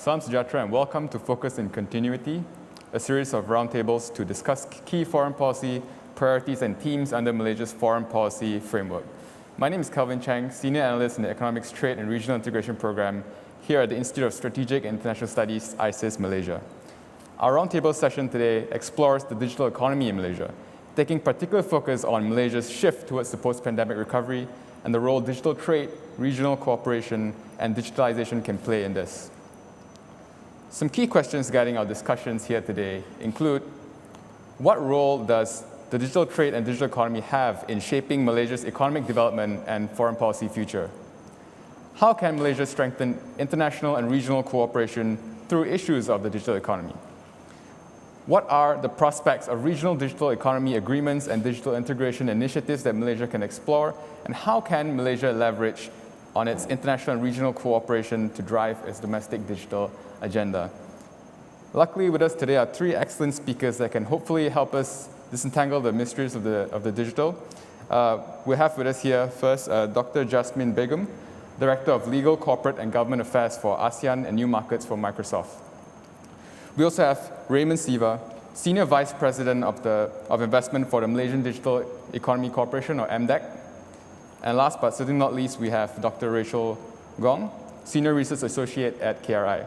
Salam Sejahtera and welcome to Focus in Continuity, a series of roundtables to discuss key foreign policy priorities and themes under Malaysia's foreign policy framework. My name is Kelvin Chang, Senior Analyst in the Economics Trade and Regional Integration Program here at the Institute of Strategic and International Studies, ISIS, Malaysia. Our roundtable session today explores the digital economy in Malaysia, taking particular focus on Malaysia's shift towards the post-pandemic recovery and the role digital trade, regional cooperation, and digitalization can play in this. Some key questions guiding our discussions here today include: what role does the digital trade and digital economy have in shaping Malaysia's economic development and foreign policy future? How can Malaysia strengthen international and regional cooperation through issues of the digital economy? What are the prospects of regional digital economy agreements and digital integration initiatives that Malaysia can explore? And how can Malaysia leverage on its international and regional cooperation to drive its domestic digital agenda? Luckily, with us today are three excellent speakers that can hopefully help us disentangle the mysteries of the digital. We have with us here first Dr. Jasmine Begum, Director of Legal, Corporate and Government Affairs for ASEAN and New Markets for Microsoft. We also have Raymond Siva, Senior Vice President of Investment for the Malaysian Digital Economy Corporation, or MDEC. And last but certainly not least, we have Dr. Rachel Gong, Senior Research Associate at KRI.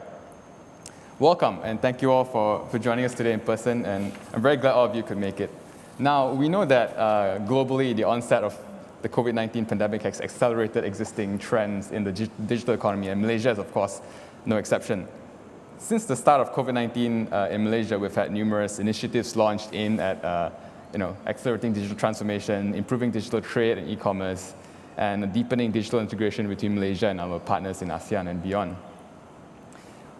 Welcome, and thank you all for joining us today in person, and I'm very glad all of you could make it. Now, we know that globally, the onset of the COVID-19 pandemic has accelerated existing trends in the digital economy, and Malaysia is, of course, no exception. Since the start of COVID-19 in Malaysia, we've had numerous initiatives launched aimed at accelerating digital transformation, improving digital trade and e-commerce, and deepening digital integration between Malaysia and our partners in ASEAN and beyond.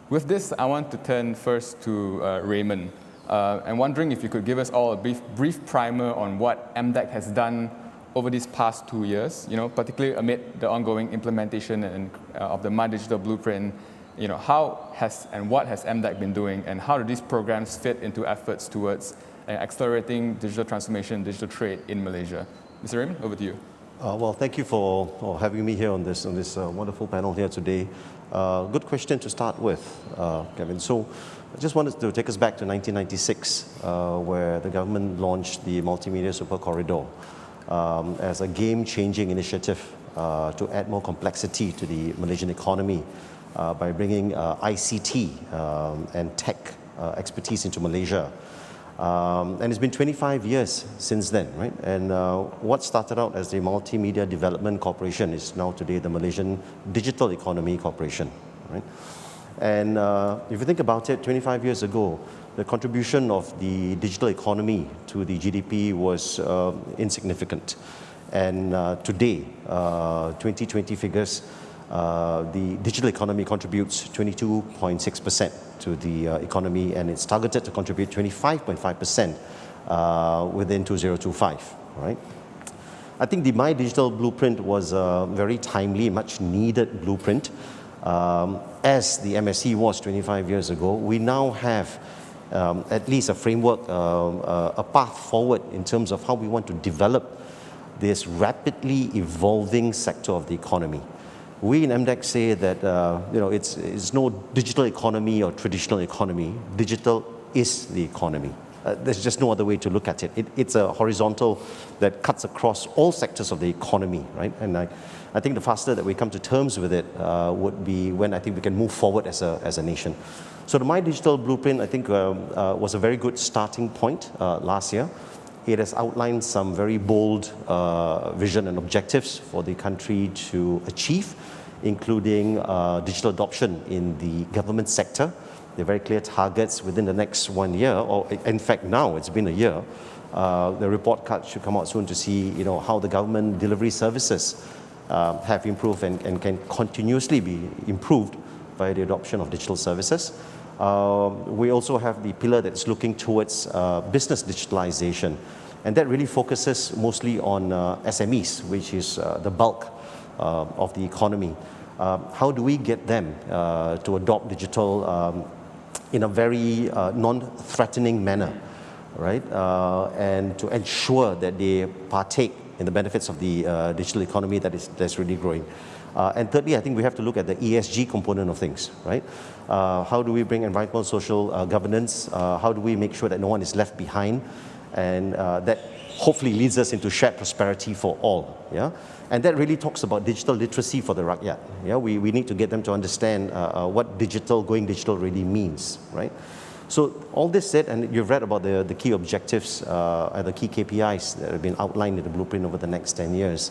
With this, I want to turn first to Raymond. I'm wondering if you could give us all a brief primer on what MDEC has done over these past 2 years, particularly amid the ongoing implementation of the My Digital Blueprint. How has and what has MDEC been doing, and how do these programs fit into efforts towards accelerating digital transformation, digital trade in Malaysia? Mr. Raymond, over to you. Well, thank you for having me here on this wonderful panel here today. Good question to start with, Kevin. So I just wanted to take us back to 1996, where the government launched the Multimedia Super Corridor as a game-changing initiative to add more complexity to the Malaysian economy by bringing ICT and tech expertise into Malaysia. And it's been 25 years since then, right? And what started out as the Multimedia Development Corporation is now today the Malaysian Digital Economy Corporation, right? And if you think about it, 25 years ago, the contribution of the digital economy to the GDP was insignificant. And today, 2020 figures, the digital economy contributes 22.6% to the economy, and it's targeted to contribute 25.5% within 2025, right? I think the My Digital Blueprint was a very timely, much needed blueprint. As the MSC was 25 years ago, we now have at least a framework, a path forward in terms of how we want to develop this rapidly evolving sector of the economy. We in MDEC say that it's no digital economy or traditional economy. Digital is the economy. There's just no other way to look at it. It's a horizontal that cuts across all sectors of the economy, right? And I think the faster that we come to terms with it would be when I think we can move forward as a nation. So the My Digital Blueprint, I think, was a very good starting point last year. It has outlined some very bold vision and objectives for the country to achieve, including digital adoption in the government sector. There are very clear targets within the next 1 year, or in fact now it's been a year. The report card should come out soon to see how the government delivery services have improved and can continuously be improved by the adoption of digital services. We also have the pillar that's looking towards business digitalization, and that really focuses mostly on SMEs, which is the bulk of the economy. How do we get them to adopt digital in a very non-threatening manner, right? And to ensure that they partake in the benefits of the digital economy that's really growing. And thirdly, I think we have to look at the ESG component of things, right? How do we bring environmental, social governance? How do we make sure that no one is left behind? And that hopefully leads us into shared prosperity for all, yeah? And that really talks about digital literacy for the rakyat, yeah? We need to get them to understand what going digital really means, right? So all this said, and you've read about the key objectives and the key KPIs that have been outlined in the blueprint over the next 10 years.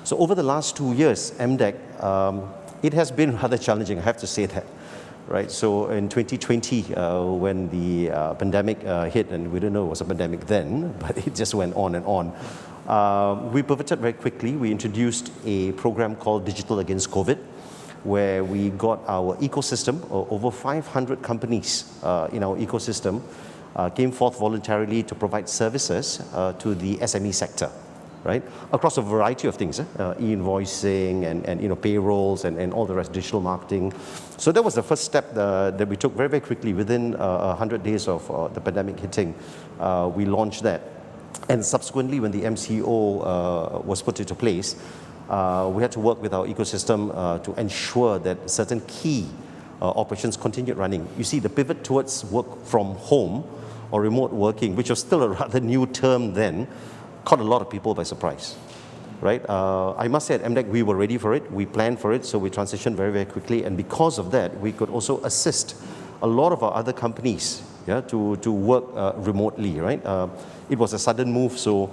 So over the last 2 years, MDEC, it has been rather challenging, I have to say that. Right, so in 2020, when the pandemic hit, and we didn't know it was a pandemic then, but it just went on and on, we pivoted very quickly. We introduced a program called Digital Against COVID, where we got our ecosystem, over 500 companies in our ecosystem came forth voluntarily to provide services to the SME sector. Right, across a variety of things, e-invoicing and payrolls and all the rest, digital marketing. So that was the first step that we took very, very quickly. Within 100 days of the pandemic hitting, we launched that. And subsequently, when the MCO was put into place, we had to work with our ecosystem to ensure that certain key operations continued running. You see, the pivot towards work from home or remote working, which was still a rather new term then, caught a lot of people by surprise, right? I must say at MDEC, we were ready for it, we planned for it, so we transitioned very, very quickly, and because of that, we could also assist a lot of our other companies, yeah, to work remotely, right? It was a sudden move, so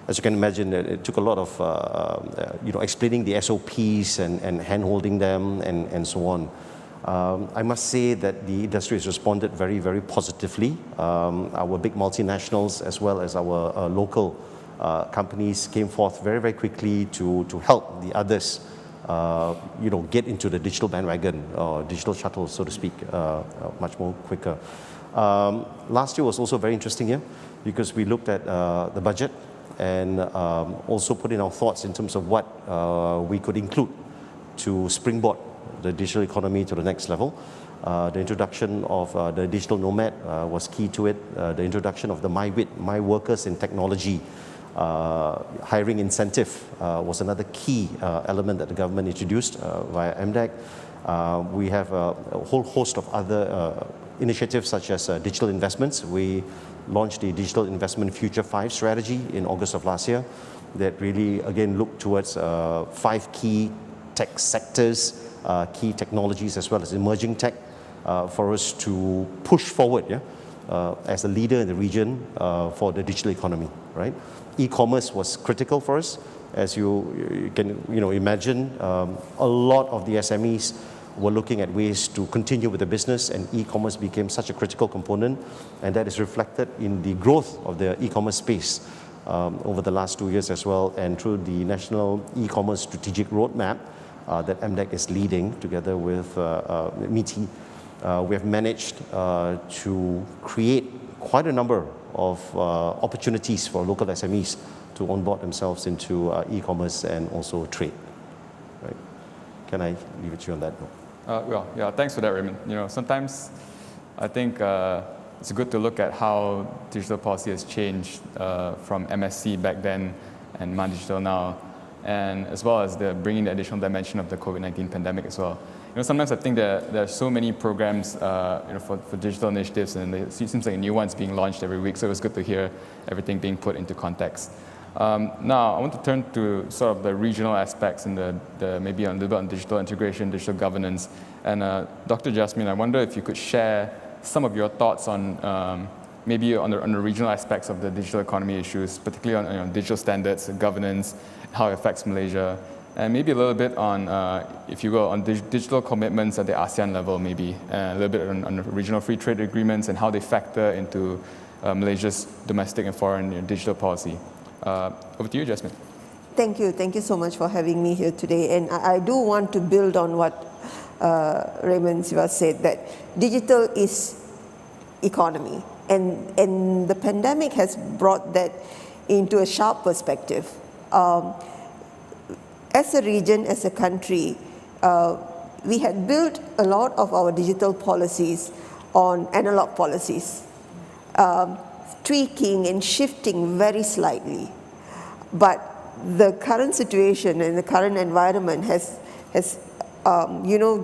as you can imagine, it took a lot of explaining the SOPs and hand-holding them and so on. I must say that the industry has responded very, very positively. Our big multinationals as well as our local companies came forth very, very quickly to help the others, get into the digital bandwagon or digital shuttle, so to speak, much more quicker. Last year was also a very interesting year because we looked at the budget and also put in our thoughts in terms of what we could include to springboard the digital economy to the next level. The introduction of the Digital Nomad was key to it. The introduction of the My Workers in Technology hiring incentive was another key element that the government introduced via MDEC. We have a whole host of other initiatives such as digital investments. We launched the Digital Investment Future 5 strategy in August of last year that really, again, looked towards 5 key tech sectors, key technologies as well as emerging tech for us to push forward, as a leader in the region for the digital economy, right? E-commerce was critical for us. As you can imagine, a lot of the SMEs were looking at ways to continue with the business, and e-commerce became such a critical component, and that is reflected in the growth of the e-commerce space over the last 2 years as well, and through the National E-commerce Strategic Roadmap that MDEC is leading together with MITI. We have managed to create quite a number of opportunities for local SMEs to onboard themselves into e-commerce and also trade. Right? Can I leave it to you on that note? Thanks for that, Raymond. Sometimes I think it's good to look at how digital policy has changed from MSC back then and ManDigital now, and as well as bringing the additional dimension of the COVID-19 pandemic as well. Sometimes I think there are so many programs, for digital initiatives, and it seems like a new one's being launched every week. So it was good to hear everything being put into context. Now I want to turn to sort of the regional aspects and maybe a little bit on digital integration, digital governance. And Dr. Jasmine, I wonder if you could share some of your thoughts on maybe on the regional aspects of the digital economy issues, particularly on digital standards, governance, how it affects Malaysia. And maybe a little bit on, if you will, on digital commitments at the ASEAN level, maybe, and a little bit on regional free trade agreements and how they factor into Malaysia's domestic and foreign digital policy. Over to you, Jasmine. Thank you. Thank you so much for having me here today. And I do want to build on what Raymond Siva said, that digital is economy. And the pandemic has brought that into a sharp perspective. As a region, as a country, we had built a lot of our digital policies on analog policies, tweaking and shifting very slightly. But the current situation and the current environment has has,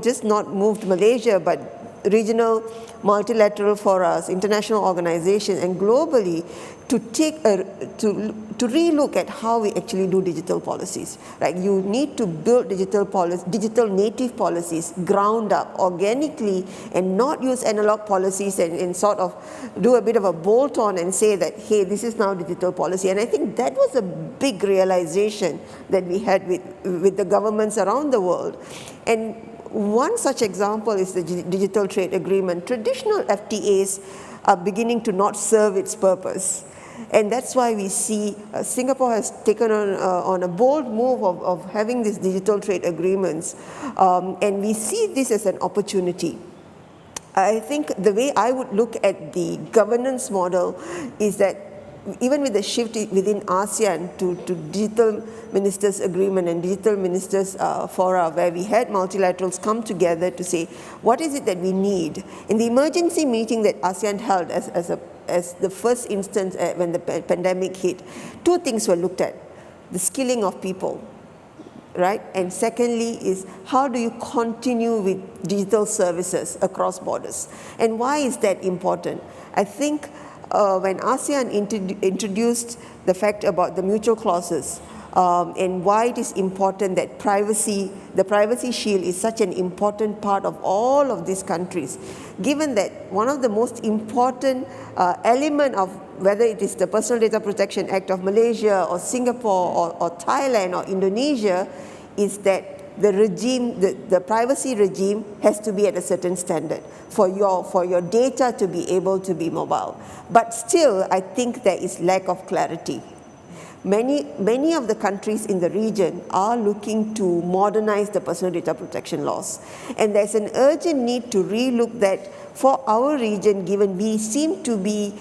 just not moved Malaysia, but regional multilateral forums, international organizations, and globally to to relook at how we actually do digital policies. Right? You need to build digital native policies, ground up, organically, and not use analog policies and sort of do a bit of a bolt-on and say that, hey, this is now digital policy. And I think that was a big realization that we had with the governments around the world. And one such example is the digital trade agreement. Traditional FTAs are beginning to not serve its purpose. And that's why we see Singapore has taken on a bold move of having these digital trade agreements. And we see this as an opportunity. I think the way I would look at the governance model is that even with the shift within ASEAN to digital ministers agreement and digital ministers fora, where we had multilaterals come together to say, what is it that we need? In the emergency meeting that ASEAN held as the first instance when the pandemic hit, two things were looked at: the skilling of people, right? And secondly is, how do you continue with digital services across borders? And why is that important? I think when ASEAN introduced the fact about the mutual clauses and why it is important that the privacy shield is such an important part of all of these countries, given that one of the most important element of whether it is the Personal Data Protection Act of Malaysia or Singapore or Thailand or Indonesia is that the regime, the privacy regime has to be at a certain standard for your data to be able to be mobile. But still, I think there is lack of clarity. Many of the countries in the region are looking to modernize the personal data protection laws. And there's an urgent need to relook that for our region, given we seem to be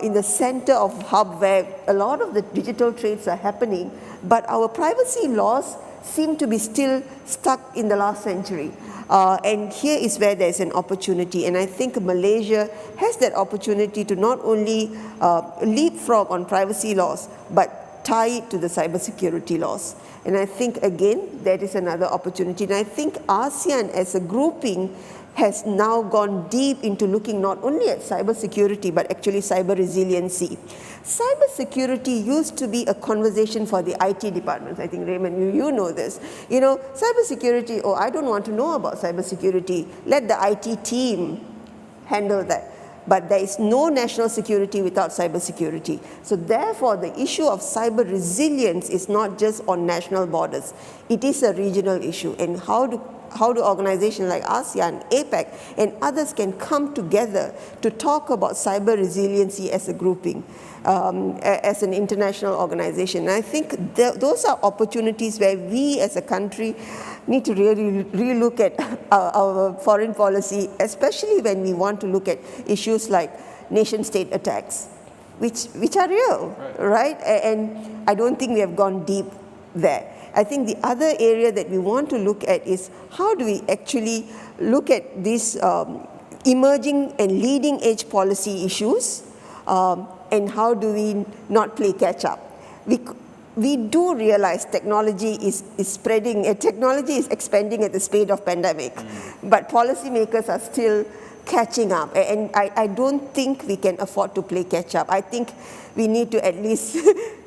in the center of hub where a lot of the digital trades are happening, but our privacy laws seem to be still stuck in the last century. And here is where there's an opportunity. And I think Malaysia has that opportunity to not only leapfrog on privacy laws, but tie it to the cybersecurity laws. And I think, again, that is another opportunity. And I think ASEAN as a grouping has now gone deep into looking not only at cybersecurity, but actually cyber resiliency. Cybersecurity used to be a conversation for the IT departments. I think, Raymond, you know this. Cybersecurity, I don't want to know about cybersecurity. Let the IT team handle that. But there is no national security without cybersecurity. So therefore, the issue of cyber resilience is not just on national borders. It is a regional issue. And how do organizations like ASEAN, APEC, and others can come together to talk about cyber resiliency as a grouping, as an international organization. And I think those are opportunities where we as a country need to really relook at our foreign policy, especially when we want to look at issues like nation-state attacks, which are real, right? And I don't think we have gone deep there. I think the other area that we want to look at is how do we actually look at these emerging and leading edge policy issues, and how do we not play catch up? We do realize technology is spreading, technology is expanding at the speed of pandemic, but policymakers are still catching up. And I don't think we can afford to play catch up. I think we need to at least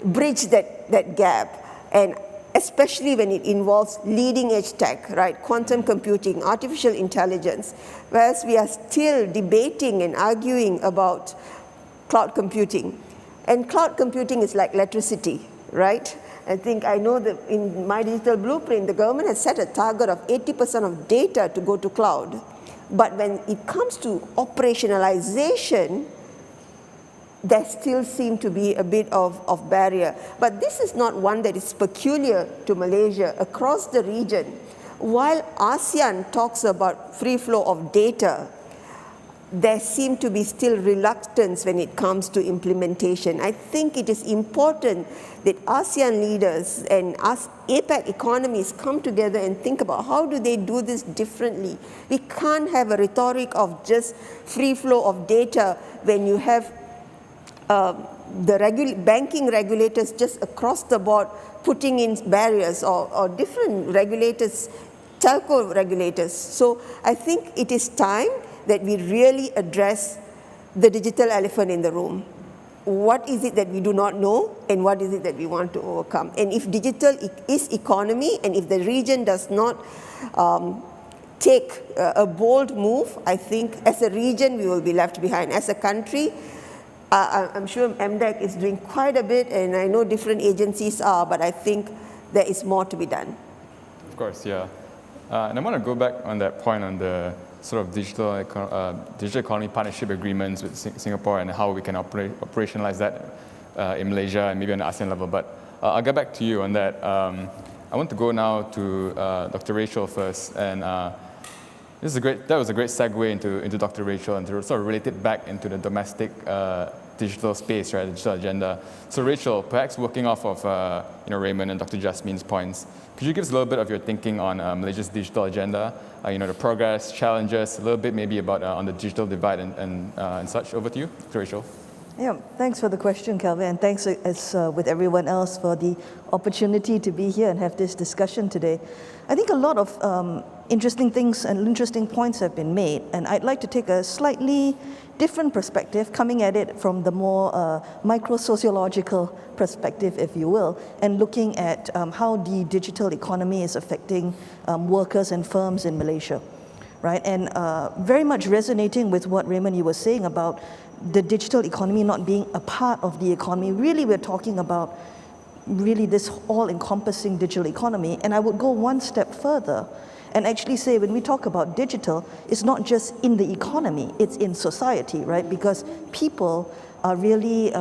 bridge that gap, and especially when it involves leading edge tech, right? Quantum computing, artificial intelligence, whereas we are still debating and arguing about cloud computing. And cloud computing is like electricity, right? I know that in my digital blueprint, the government has set a target of 80% of data to go to cloud. But when it comes to operationalization, there still seem to be a bit of barrier. But this is not one that is peculiar to Malaysia. Across the region, while ASEAN talks about free flow of data, there seem to be still reluctance when it comes to implementation. I think it is important that ASEAN leaders and APEC economies come together and think about how do they do this differently. We can't have a rhetoric of just free flow of data when you have the banking regulators just across the board putting in barriers, or different regulators telco regulators. So I think it is time that we really address the digital elephant in the room. What is it that we do not know, and what is it that we want to overcome? And if digital is economy, and if the region does not take a bold move, I think as a region we will be left behind. As a country, I'm sure MDEC is doing quite a bit, and I know different agencies are, but I think there is more to be done. Of course, yeah. And I want to go back on that point on the sort of digital economy partnership agreements with Singapore and how we can operationalize that in Malaysia and maybe on the ASEAN level. But I'll get back to you on that. I want to go now to Dr. Rachel first, and that was a great segue into Dr. Rachel, and to sort of relate it back into the domestic digital space, right, the digital agenda. So Rachel, perhaps working off of Raymond and Dr. Jasmine's points, could you give us a little bit of your thinking on Malaysia's digital agenda, the progress, challenges, a little bit maybe about on the digital divide and such. Over to you, Dr. Rachel. Yeah, thanks for the question, Kelvin, and thanks as with everyone else for the opportunity to be here and have this discussion today. I think a lot of interesting things and interesting points have been made, and I'd like to take a slightly different perspective, coming at it from the more micro-sociological perspective, if you will, and looking at how the digital economy is affecting workers and firms in Malaysia, right? And very much resonating with what Raymond, you were saying about the digital economy not being a part of the economy. Really, we're talking about really this all-encompassing digital economy. And I would go one step further and actually say when we talk about digital, it's not just in the economy, it's in society, right? Because people are really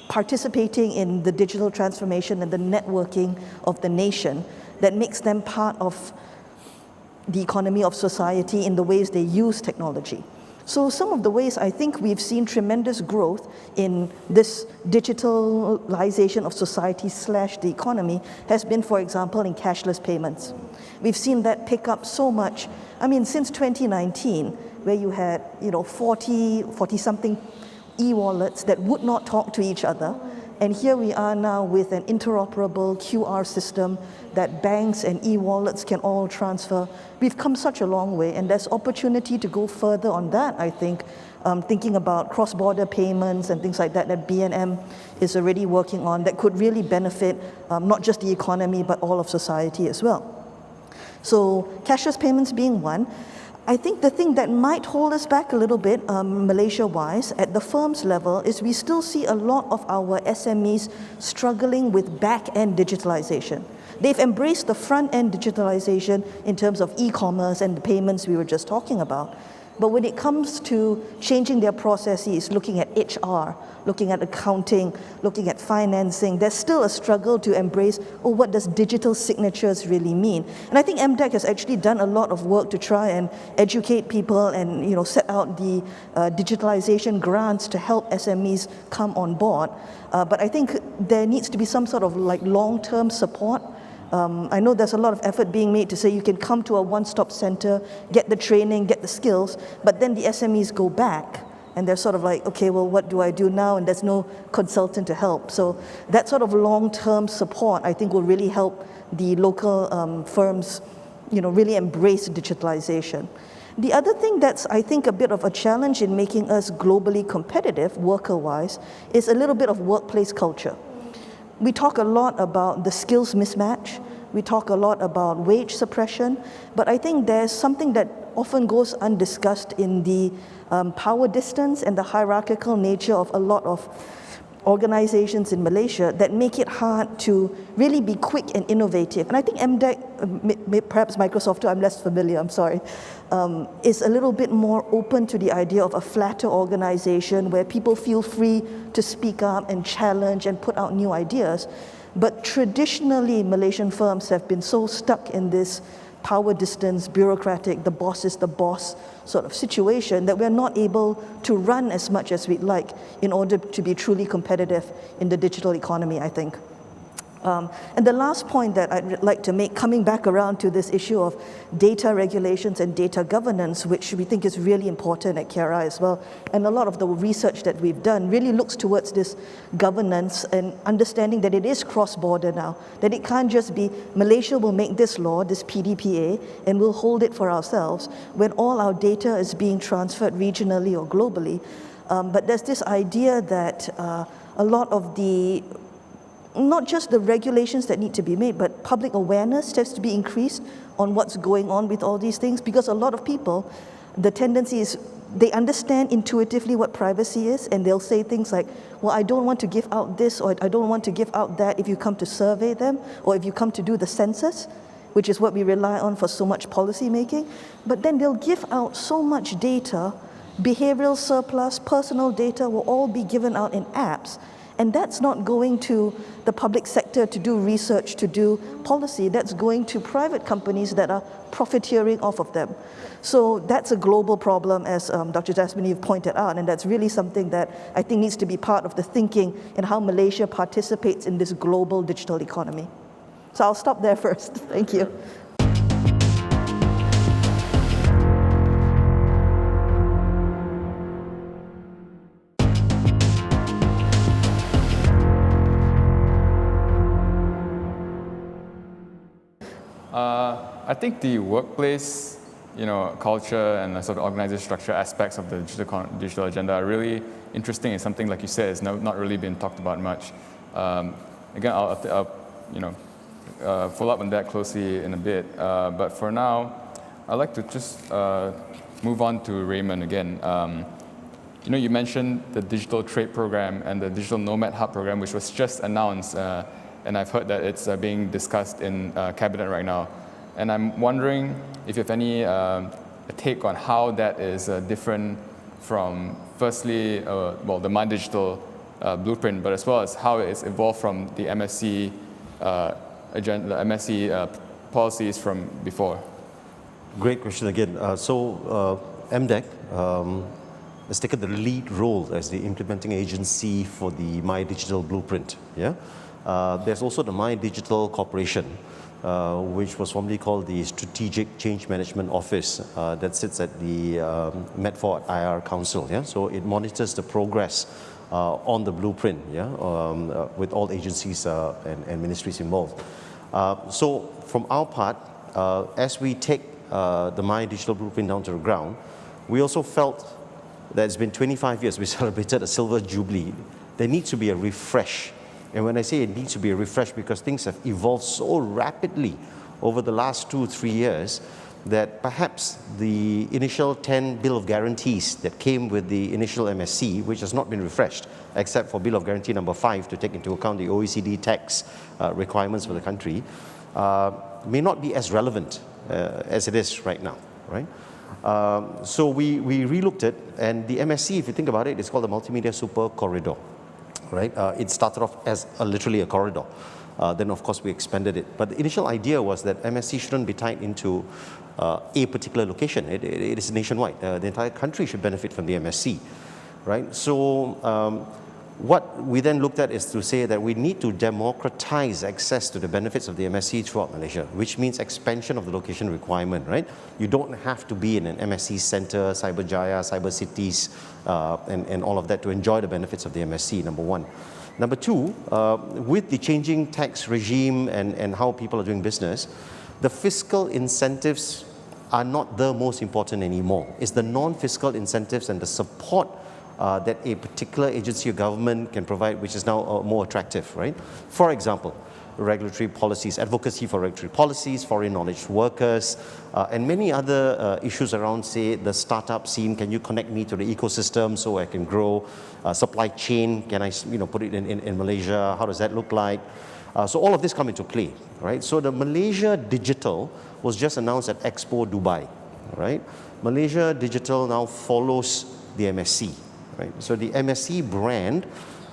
participating in the digital transformation and the networking of the nation that makes them part of the economy of society in the ways they use technology. So some of the ways I think we've seen tremendous growth in this digitalization of society / the economy has been, for example, in cashless payments. We've seen that pick up so much. I mean, since 2019, where you had 40-something e-wallets that would not talk to each other, and here we are now with an interoperable QR system that banks and e-wallets can all transfer. We've come such a long way, and there's opportunity to go further on that, I think, thinking about cross-border payments and things like that BNM is already working on that could really benefit not just the economy, but all of society as well. So cashless payments being one. I think the thing that might hold us back a little bit, Malaysia-wise, at the firms level, is we still see a lot of our SMEs struggling with back-end digitalization. They've embraced the front-end digitalization in terms of e-commerce and the payments we were just talking about. But when it comes to changing their processes, looking at HR, looking at accounting, looking at financing, there's still a struggle to embrace, what does digital signatures really mean? And I think MDEC has actually done a lot of work to try and educate people and set out the digitalization grants to help SMEs come on board. But I think there needs to be some sort of long-term support. I know there's a lot of effort being made to say you can come to a one-stop center, get the training, get the skills, but then the SMEs go back and they're sort of like, okay, well, what do I do now? And there's no consultant to help. So that sort of long-term support, I think, will really help the local firms, really embrace digitalization. The other thing that's, I think, a bit of a challenge in making us globally competitive, worker-wise, is a little bit of workplace culture. We talk a lot about the skills mismatch. We talk a lot about wage suppression. But I think there's something that often goes undiscussed in the power distance and the hierarchical nature of a lot of organizations in Malaysia that make it hard to really be quick and innovative. And I think MDEC, perhaps Microsoft too, I'm less familiar, I'm sorry, is a little bit more open to the idea of a flatter organization where people feel free to speak up and challenge and put out new ideas. But traditionally, Malaysian firms have been so stuck in this power distance, bureaucratic, the boss is the boss sort of situation that we're not able to run as much as we'd like in order to be truly competitive in the digital economy, I think. And the last point that I'd like to make, coming back around to this issue of data regulations and data governance, which we think is really important at KRI as well, and a lot of the research that we've done really looks towards this governance and understanding that it is cross-border now, that it can't just be Malaysia will make this law, this PDPA, and we'll hold it for ourselves when all our data is being transferred regionally or globally. But there's this idea that a lot of the not just the regulations that need to be made, but public awareness has to be increased on what's going on with all these things, because a lot of people, the tendency is they understand intuitively what privacy is, and they'll say things like, well, I don't want to give out this, or I don't want to give out that if you come to survey them, or if you come to do the census, which is what we rely on for so much policy making. But then they'll give out so much data, behavioral surplus, personal data will all be given out in apps. And that's not going to the public sector to do research, to do policy. That's going to private companies that are profiteering off of them. So that's a global problem, as Dr. Jasmine, you've pointed out, and that's really something that I think needs to be part of the thinking in how Malaysia participates in this global digital economy. So I'll stop there first. Thank you. I think the workplace, culture and the sort of organizational structure aspects of the digital agenda are really interesting. It's something, like you said, it's not really been talked about much. Again, I'll follow up on that closely in a bit. But for now, I'd like to just move on to Raymond again. You mentioned the Digital Trade Program and the Digital Nomad Hub Program, which was just announced, and I've heard that it's being discussed in Cabinet right now. And I'm wondering if you have any take on how that is different from, firstly, the My Digital Blueprint, but as well as how it's evolved from the MSC agenda, the MSC policies from before. Great question again. MDEC has taken the lead role as the implementing agency for the My Digital Blueprint. Yeah, there's also the My Digital Corporation, which was formerly called the Strategic Change Management Office, that sits at the Medford IR Council. Yeah, so it monitors the progress on the blueprint. Yeah, with all agencies and ministries involved. So from our part, as we take the My Digital Blueprint down to the ground, we also felt that it's been 25 years, we celebrated a silver jubilee. There needs to be a refresh. And when I say it needs to be a refresh, because things have evolved so rapidly over the last 2-3 years, that perhaps the initial 10 Bill of Guarantees that came with the initial MSC, which has not been refreshed, except for Bill of Guarantee number 5 to take into account the OECD tax requirements for the country, may not be as relevant as it is right now, right? So we relooked it, and the MSC, if you think about it, it's called the Multimedia Super Corridor, right? It started off as literally a corridor. Then, of course, we expanded it. But the initial idea was that MSC shouldn't be tied into a particular location. It is nationwide. The entire country should benefit from the MSC, right? So what we then looked at is to say that we need to democratize access to the benefits of the MSC throughout Malaysia, which means expansion of the location requirement, right? You don't have to be in an MSC center, Cyberjaya, Cyber Cities, and all of that to enjoy the benefits of the MSC, number one. Number two, with the changing tax regime and how people are doing business, the fiscal incentives are not the most important anymore. It's the non-fiscal incentives and the support that a particular agency or government can provide, which is now more attractive, right? For example, regulatory policies, advocacy for regulatory policies, foreign knowledge workers, and many other issues around, say, the startup scene. Can you connect me to the ecosystem so I can grow? Supply chain, can I put it in Malaysia? How does that look like? So all of this come into play, right? So the Malaysia Digital was just announced at Expo Dubai, right? Malaysia Digital now follows the MSC, right? So the MSC brand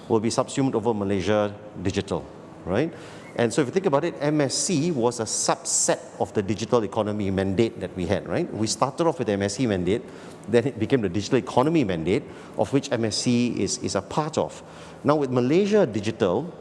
will be subsumed over Malaysia Digital, right? And so if you think about it, MSC was a subset of the digital economy mandate that we had, right? We started off with the MSC mandate, then it became the digital economy mandate, of which MSC is a part of. Now with Malaysia Digital,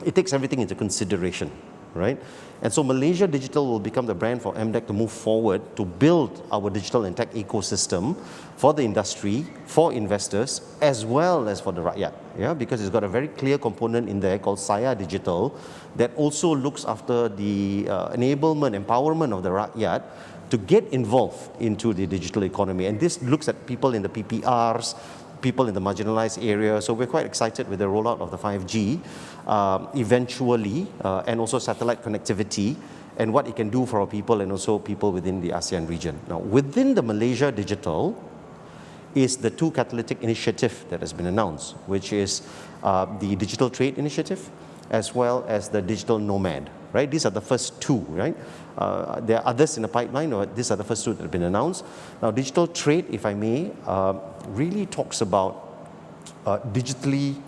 it takes everything into consideration, right? And so Malaysia Digital will become the brand for MDEC to move forward to build our digital and tech ecosystem for the industry, for investors, as well as for the rakyat, yeah? Because it's got a very clear component in there called Saya Digital that also looks after the enablement, empowerment of the rakyat to get involved into the digital economy. And this looks at people in the PPRs, people in the marginalized area. So we're quite excited with the rollout of the 5G eventually, and also satellite connectivity and what it can do for our people and also people within the ASEAN region. Now, within the Malaysia Digital is the two catalytic initiative that has been announced, which is the Digital Trade Initiative as well as the Digital Nomad, right? These are the first two, right? There are others in the pipeline, or these are the first two that have been announced. Now, Digital Trade, if I may, really talks about digitally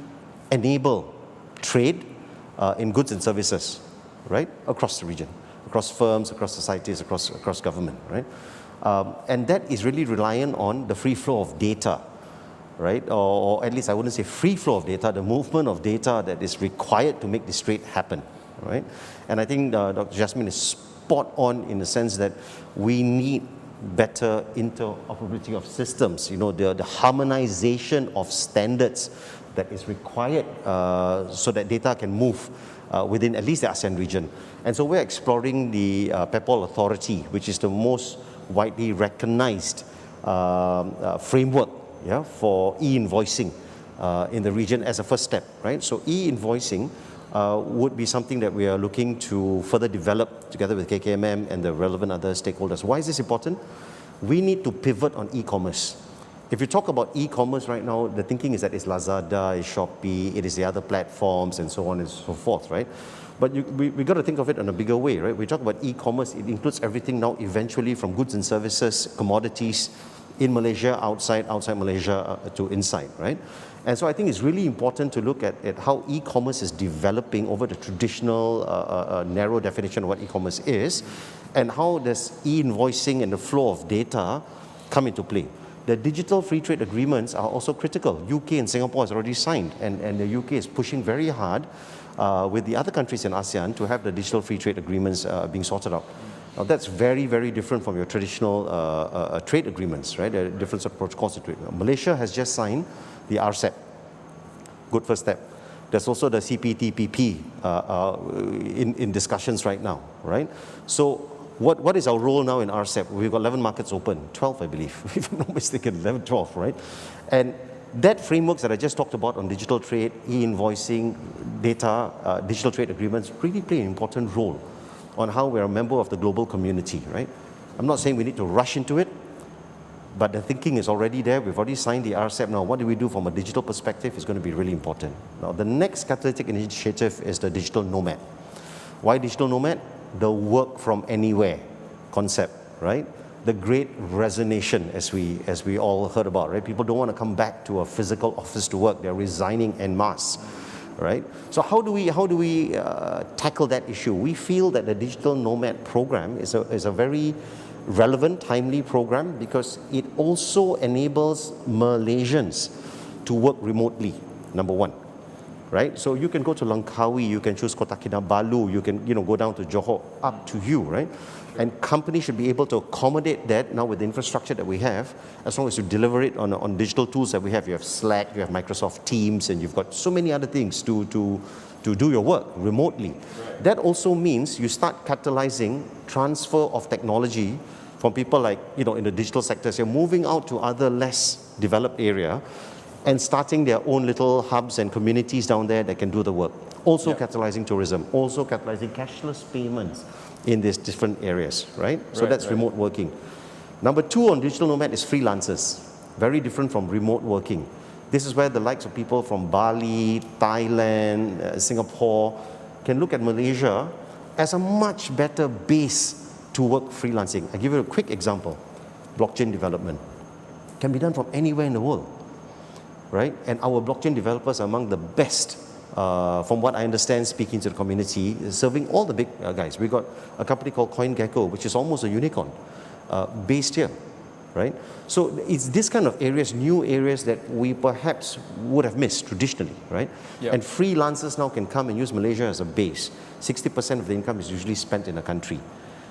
enable trade in goods and services, right? Across the region, across firms, across societies, across government, right? And that is really reliant on the free flow of data, right? Or at least I wouldn't say free flow of data, the movement of data that is required to make this trade happen, right? And I think Dr. Jasmine is spot on in the sense that we need better interoperability of systems, you know, the harmonization of standards that is required so that data can move within at least the ASEAN region. And so we're exploring the PEPOL Authority, which is the most widely recognized framework, yeah, for e-invoicing in the region as a first step, right? So e-invoicing would be something that we are looking to further develop together with KKMM and the relevant other stakeholders. Why is this important? We need to pivot on e-commerce. If you talk about e-commerce right now, the thinking is that it's Lazada, it's Shopee, it is the other platforms and so on and so forth, right? But we got to think of it in a bigger way, right? We talk about e-commerce, it includes everything now eventually from goods and services, commodities, in Malaysia, outside Malaysia to inside, right? And so I think it's really important to look at how e-commerce is developing over the traditional narrow definition of what e-commerce is, and how does e-invoicing and the flow of data come into play. The digital free trade agreements are also critical. UK and Singapore has already signed, and the UK is pushing very hard with the other countries in ASEAN to have the digital free trade agreements being sorted out. Now that's very, very different from your traditional trade agreements, right? There are different sort of protocols to trade. Malaysia has just signed the RCEP. Good first step. There's also the CPTPP in discussions right now, right? So what is our role now in RCEP? We've got 11 markets open, 12 I believe, if I'm not mistaken, 11, 12, right? And that framework that I just talked about on digital trade, e-invoicing, data, digital trade agreements really play an important role on how we're a member of the global community, right? I'm not saying we need to rush into it, but the thinking is already there. We've already signed the RCEP. Now, what do we do from a digital perspective is going to be really important. Now, the next catalytic initiative is the Digital Nomad. Why Digital Nomad? The work from anywhere concept, right? The great resignation, as we all heard about, right? People don't want to come back to a physical office to work. They're resigning en masse, right? So how do we tackle that issue? We feel that the Digital Nomad program is a very relevant, timely program because it also enables Malaysians to work remotely, number one, right? So you can go to Langkawi, you can choose Kota Kinabalu, you can go down to Johor, up to you, right? And companies should be able to accommodate that now with the infrastructure that we have, as long as you deliver it on digital tools that we have. You have Slack, you have Microsoft Teams, and you've got so many other things to do your work remotely. Right. That also means you start catalyzing transfer of technology from people like, in the digital sectors. You're moving out to other less developed area and starting their own little hubs and communities down there that can do the work. Also catalyzing tourism, also catalyzing cashless payments in these different areas, right? So that's remote working. Number two on Digital Nomad is freelancers. Very different from remote working. This is where the likes of people from Bali, Thailand, Singapore can look at Malaysia as a much better base to work freelancing. I'll give you a quick example. Blockchain development can be done from anywhere in the world, right? And our blockchain developers are among the best, from what I understand, speaking to the community, serving all the big guys. We got a company called CoinGecko, which is almost a unicorn, based here. right? So it's this kind of areas, new areas that we perhaps would have missed traditionally, right? Yep. And freelancers now can come and use Malaysia as a base. 60% of the income is usually spent in a country.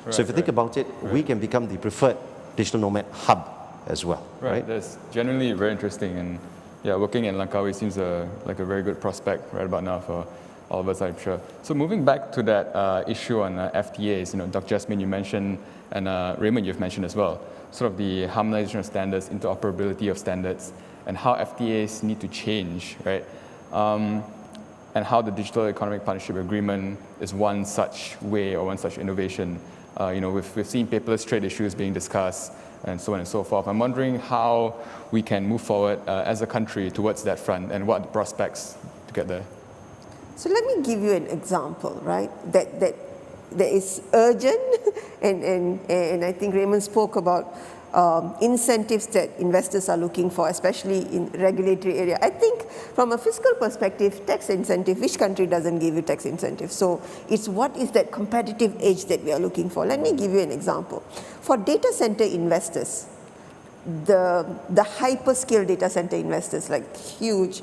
So if you think about it, we can become the preferred digital nomad hub as well, right? That's generally very interesting, and yeah, working in Langkawi seems like a very good prospect right about now for all of us, I'm sure. So moving back to that issue on FTAs, Dr. Jasmine, you mentioned, and Raymond, you've mentioned as well, sort of the harmonization of standards, interoperability of standards, and how FTAs need to change, right? And how the Digital Economic Partnership Agreement is one such way or one such innovation. We've seen paperless trade issues being discussed and so on and so forth. I'm wondering how we can move forward as a country towards that front and what are the prospects to get there. So let me give you an example, right? That is urgent, and I think Raymond spoke about incentives that investors are looking for, especially in regulatory area. I think from a fiscal perspective, tax incentive, which country doesn't give you tax incentive? So it's what is that competitive edge that we are looking for. Let me give you an example. For data center investors, the hyperscale data center investors, like huge,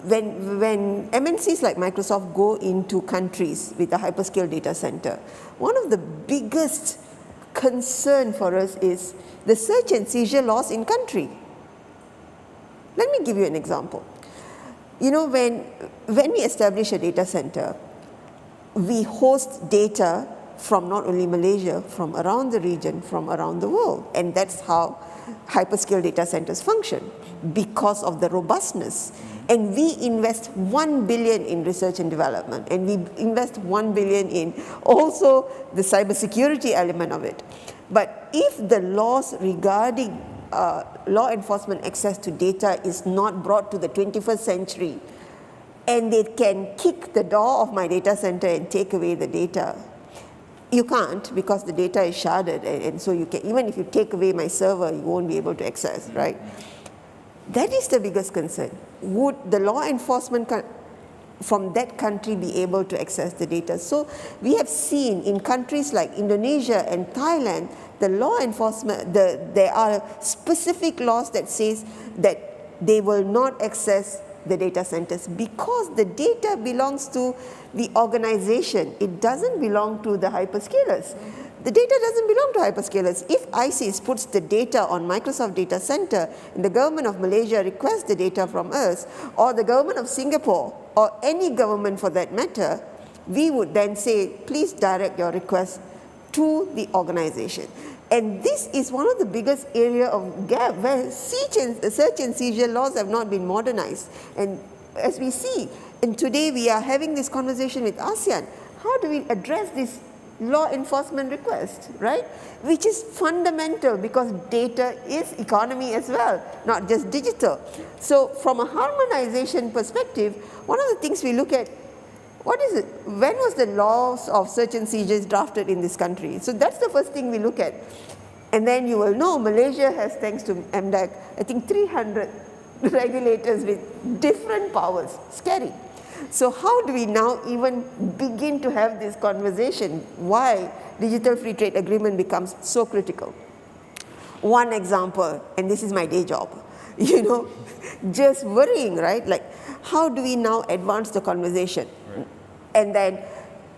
when MNCs like Microsoft go into countries with a hyperscale data center, one of the biggest concern for us is the search and seizure laws in country. Let me give you an example. When we establish a data center, we host data from not only Malaysia, from around the region, from around the world. And that's how hyperscale data centers function, because of the robustness. And we invest 1 billion in research and development, and we invest 1 billion in also the cybersecurity element of it. But if the laws regarding law enforcement access to data is not brought to the 21st century, and they can kick the door of my data center and take away the data, you can't, because the data is sharded, and so you can, even if you take away my server, you won't be able to access, right? That is the biggest concern. Would the law enforcement from that country be able to access the data? So we have seen in countries like Indonesia and Thailand, the law enforcement, there are specific laws that says that they will not access the data centers because the data belongs to the organization. It doesn't belong to the hyperscalers. The data doesn't belong to hyperscalers. If ISIS puts the data on Microsoft Data Center and the government of Malaysia requests the data from us, or the government of Singapore, or any government for that matter, we would then say, please direct your request to the organization. And this is one of the biggest area of gap where search and seizure laws have not been modernized. And as we see, and today we are having this conversation with ASEAN, how do we address this law enforcement request, right? Which is fundamental because data is economy as well, not just digital. So from a harmonization perspective, one of the things we look at, what is it? When was the laws of search and seizures drafted in this country? So that's the first thing we look at. And then you will know Malaysia has, thanks to MDAC, I think 300 regulators with different powers. Scary. So how do we now even begin to have this conversation? Why Digital Free Trade Agreement becomes so critical? One example, and this is my day job, just worrying, right? Like, how do we now advance the conversation? Right.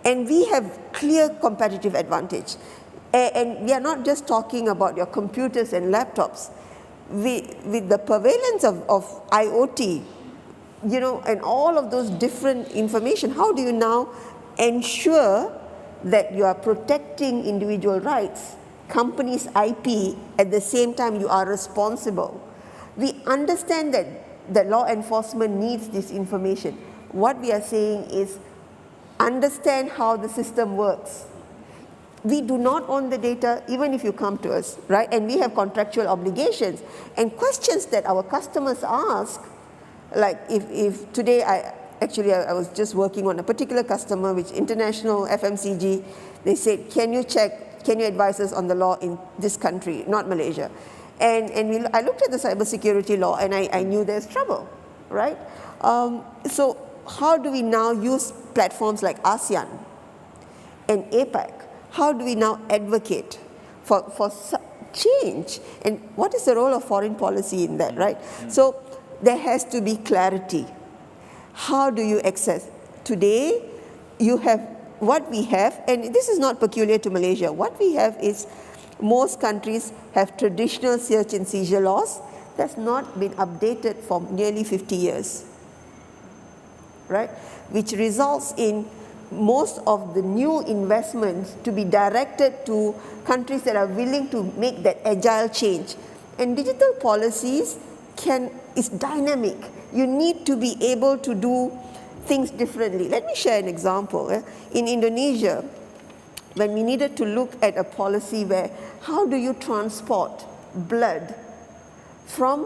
And we have clear competitive advantage. And we are not just talking about your computers and laptops. With the prevalence of IoT, and all of those different information, how do you now ensure that you are protecting individual rights, companies' IP, at the same time you are responsible? We understand that the law enforcement needs this information. What we are saying is understand how the system works. We do not own the data, even if you come to us, right? And we have contractual obligations and questions that our customers ask. Like if today, I was just working on a particular customer, which international FMCG, they said, can you advise us on the law in this country, not Malaysia? And I looked at the cybersecurity law and I knew there's trouble, right? So how do we now use platforms like ASEAN and APAC? How do we now advocate for change. And what is the role of foreign policy in that, right? So there has to be clarity. How do you access? Today, you have what we have, and this is not peculiar to Malaysia. What we have is most countries have traditional search and seizure laws that's not been updated for nearly 50 years, right? Which results in most of the new investments to be directed to countries that are willing to make that agile change. And digital policies is dynamic. You need to be able to do things differently. Let me share an example. In Indonesia, when we needed to look at a policy where how do you transport blood from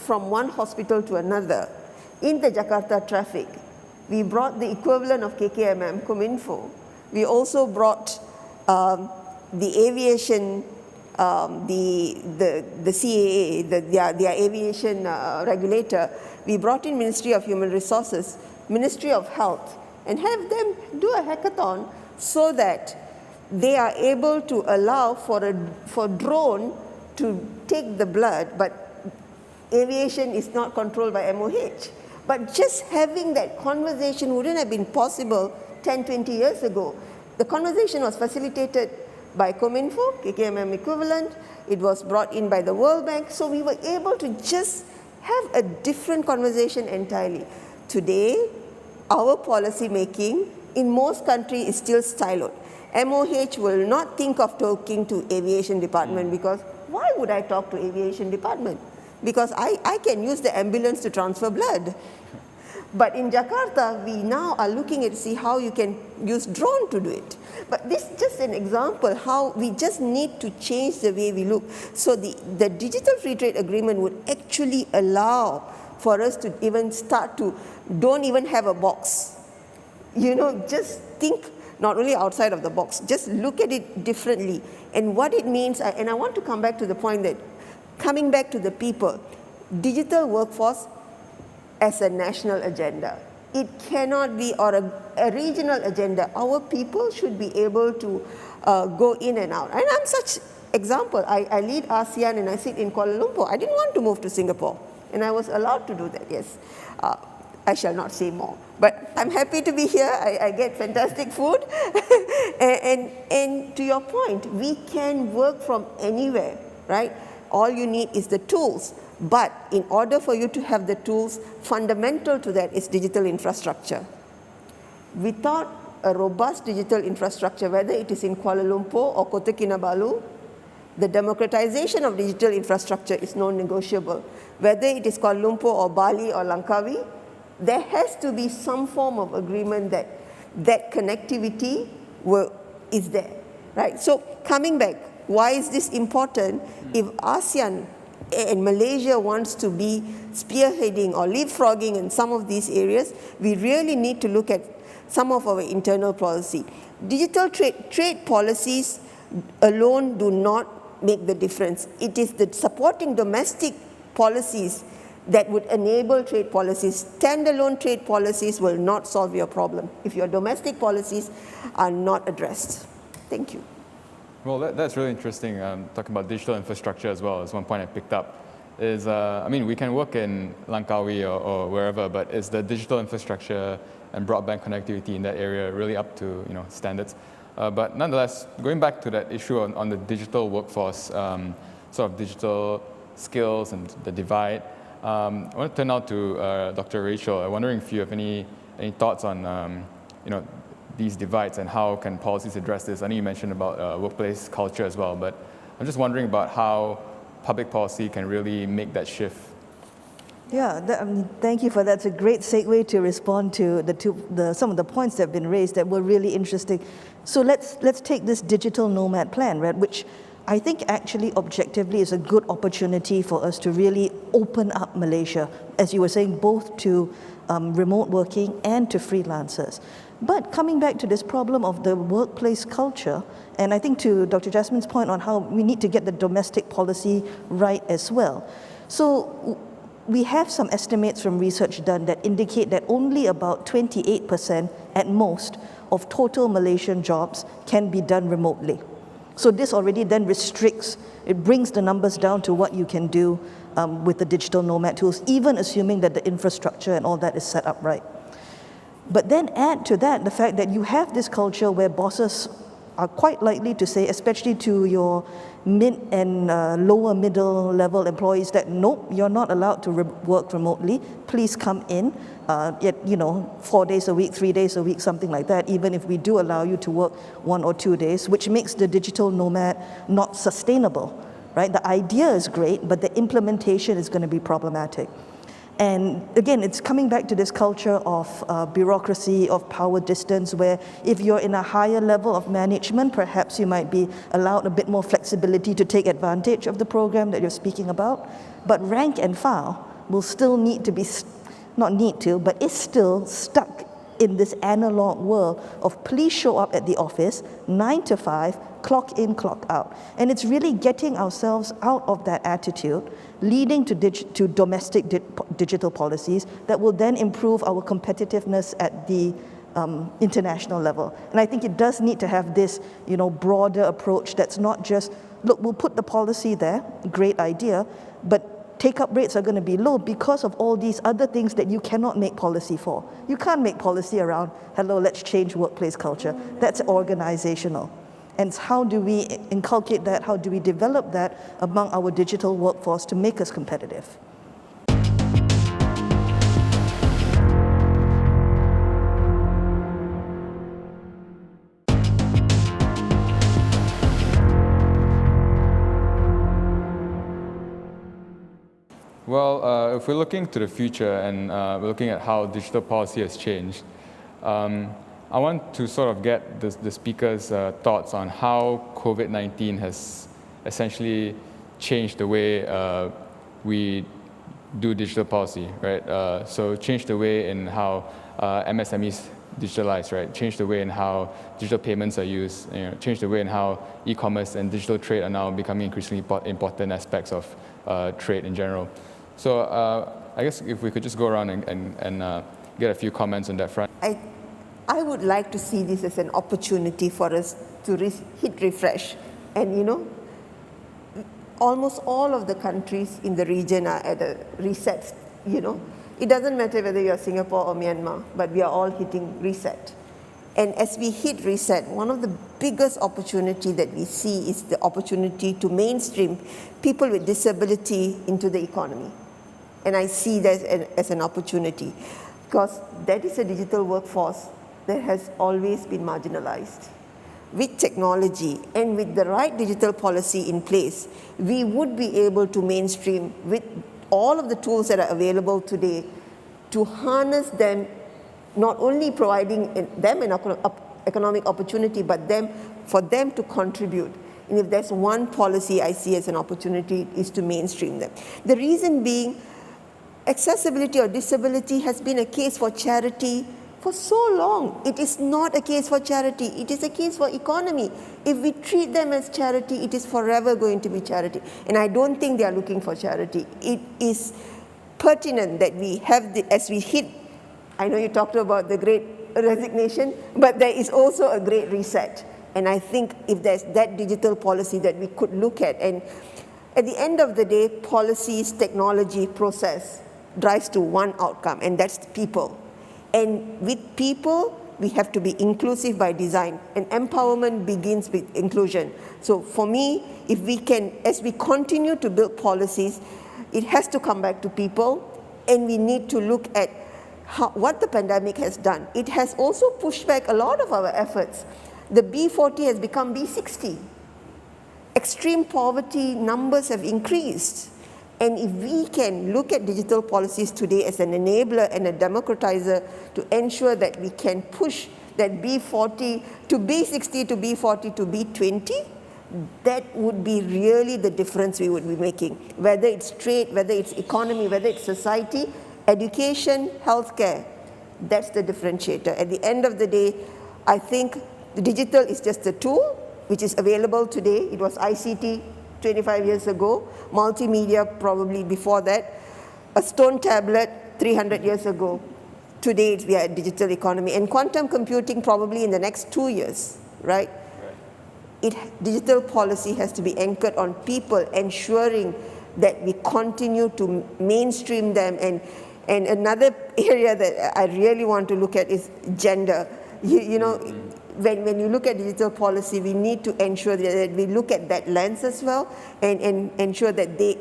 one hospital to another in the Jakarta traffic, we brought the equivalent of KKMM, Kominfo. We also brought the aviation, the CAA, their aviation regulator. We brought in Ministry of Human Resources, Ministry of Health, and have them do a hackathon so that they are able to allow for drone to take the blood, but aviation is not controlled by MOH. But just having that conversation wouldn't have been possible 10, 20 years ago. The conversation was facilitated by Kominfo, KKMM equivalent. It was brought in by the World Bank. So we were able to just have a different conversation entirely. Today, our policy making in most countries is still siloed. MOH will not think of talking to aviation department because why would I talk to aviation department? Because I can use the ambulance to transfer blood. But in Jakarta, we now are looking at see how you can use drone to do it. But this is just an example how we just need to change the way we look. So the digital free trade agreement would actually allow for us to even start to don't even have a box. Just think not only outside of the box, just look at it differently. And what it means, and I want to come back to the point that coming back to the people, digital workforce as a national agenda. It cannot be, or a regional agenda. Our people should be able to go in and out. And I'm such example. I lead ASEAN and I sit in Kuala Lumpur. I didn't want to move to Singapore. And I was allowed to do that, yes. I shall not say more. But I'm happy to be here. I get fantastic food. and to your point, we can work from anywhere, right? All you need is the tools. But in order for you to have the tools, fundamental to that is digital infrastructure. Without a robust digital infrastructure, whether it is in Kuala Lumpur or Kota Kinabalu, the democratization of digital infrastructure is non-negotiable. Whether it is Kuala Lumpur or Bali or Langkawi, there has to be some form of agreement that connectivity is there, right? So coming back, why is this important? If ASEAN and Malaysia wants to be spearheading or leapfrogging in some of these areas, we really need to look at some of our internal policy. Digital trade policies alone do not make the difference. It is the supporting domestic policies that would enable trade policies. Standalone trade policies will not solve your problem if your domestic policies are not addressed. Thank you. Well, that's really interesting, talking about digital infrastructure as well. As one point I picked up is, we can work in Langkawi or wherever, but is the digital infrastructure and broadband connectivity in that area really up to standards? But nonetheless, going back to that issue on the digital workforce, sort of digital skills and the divide, I want to turn now to Dr. Rachel. I'm wondering if you have any thoughts on these divides and how can policies address this. I know you mentioned about workplace culture as well, but I'm just wondering about how public policy can really make that shift. Yeah, thank you for that. It's a great segue to respond to some of the points that have been raised that were really interesting. So let's take this digital nomad plan, right, which I think actually objectively is a good opportunity for us to really open up Malaysia, as you were saying, both to remote working and to freelancers. But coming back to this problem of the workplace culture, and I think to Dr. Jasmine's point on how we need to get the domestic policy right as well. So we have some estimates from research done that indicate that only about 28% at most of total Malaysian jobs can be done remotely. So this already then restricts, it brings the numbers down to what you can do with the digital nomad tools, even assuming that the infrastructure and all that is set up right. But then add to that the fact that you have this culture where bosses are quite likely to say, especially to your mid and lower middle level employees, that nope, you're not allowed to work remotely. Please come in, 4 days a week, 3 days a week, something like that, even if we do allow you to work 1 or 2 days, which makes the digital nomad not sustainable, right? The idea is great, but the implementation is going to be problematic. And again, it's coming back to this culture of bureaucracy, of power distance, where if you're in a higher level of management, perhaps you might be allowed a bit more flexibility to take advantage of the program that you're speaking about. But rank and file will still need to be, not need to, but is still stuck in this analog world of please show up at the office, 9 to 5, clock in, clock out. And it's really getting ourselves out of that attitude, leading to domestic digital policies that will then improve our competitiveness at the international level. And I think it does need to have this, broader approach that's not just, look, we'll put the policy there, great idea, but take-up rates are going to be low because of all these other things that you cannot make policy for. You can't make policy around, hello, let's change workplace culture. That's organizational. And how do we inculcate that? How do we develop that among our digital workforce to make us competitive? Well, if we're looking to the future and we're looking at how digital policy has changed, I want to sort of get the speaker's thoughts on how COVID-19 has essentially changed the way we do digital policy, right? So change the way in how MSMEs digitalize, right? Change the way in how digital payments are used, change the way in how e-commerce and digital trade are now becoming increasingly important aspects of trade in general. So I guess if we could just go around and get a few comments on that front. I would like to see this as an opportunity for us to hit refresh. And almost all of the countries in the region are at a reset, It doesn't matter whether you're Singapore or Myanmar, but we are all hitting reset. And as we hit reset, one of the biggest opportunity that we see is the opportunity to mainstream people with disability into the economy. And I see that as an opportunity because that is a digital workforce that has always been marginalized. With technology and with the right digital policy in place, we would be able to mainstream with all of the tools that are available today to harness them, not only providing them an economic opportunity, but for them to contribute. And if there's one policy I see as an opportunity, is to mainstream them. The reason being, accessibility or disability has been a case for charity for so long. It is not a case for charity, it is a case for economy. If we treat them as charity, it is forever going to be charity. And I don't think they are looking for charity. It is pertinent that we have, as we hit, I know you talked about the great resignation, but there is also a great reset. And I think if there's that digital policy that we could look at, and at the end of the day, policies, technology, process drives to one outcome, and that's people. And with people, we have to be inclusive by design, and empowerment begins with inclusion. So for me, if we can, as we continue to build policies, it has to come back to people, and we need to look at what the pandemic has done. It has also pushed back a lot of our efforts. The B40 has become B60. Extreme poverty numbers have increased. And if we can look at digital policies today as an enabler and a democratizer to ensure that we can push that B40 to B60 to B40 to B20, that would be really the difference we would be making. Whether it's trade, whether it's economy, whether it's society, education, healthcare, that's the differentiator. At the end of the day, I think the digital is just a tool which is available today. It was ICT 25 years ago, multimedia probably before that, a stone tablet 300 years ago. Today we are a digital economy, and quantum computing probably in the next 2 years, right? digital policy has to be anchored on people, ensuring that we continue to mainstream them. And another area that I really want to look at is gender. You know, when you look at digital policy, we need to ensure that we look at that lens as well, and ensure that they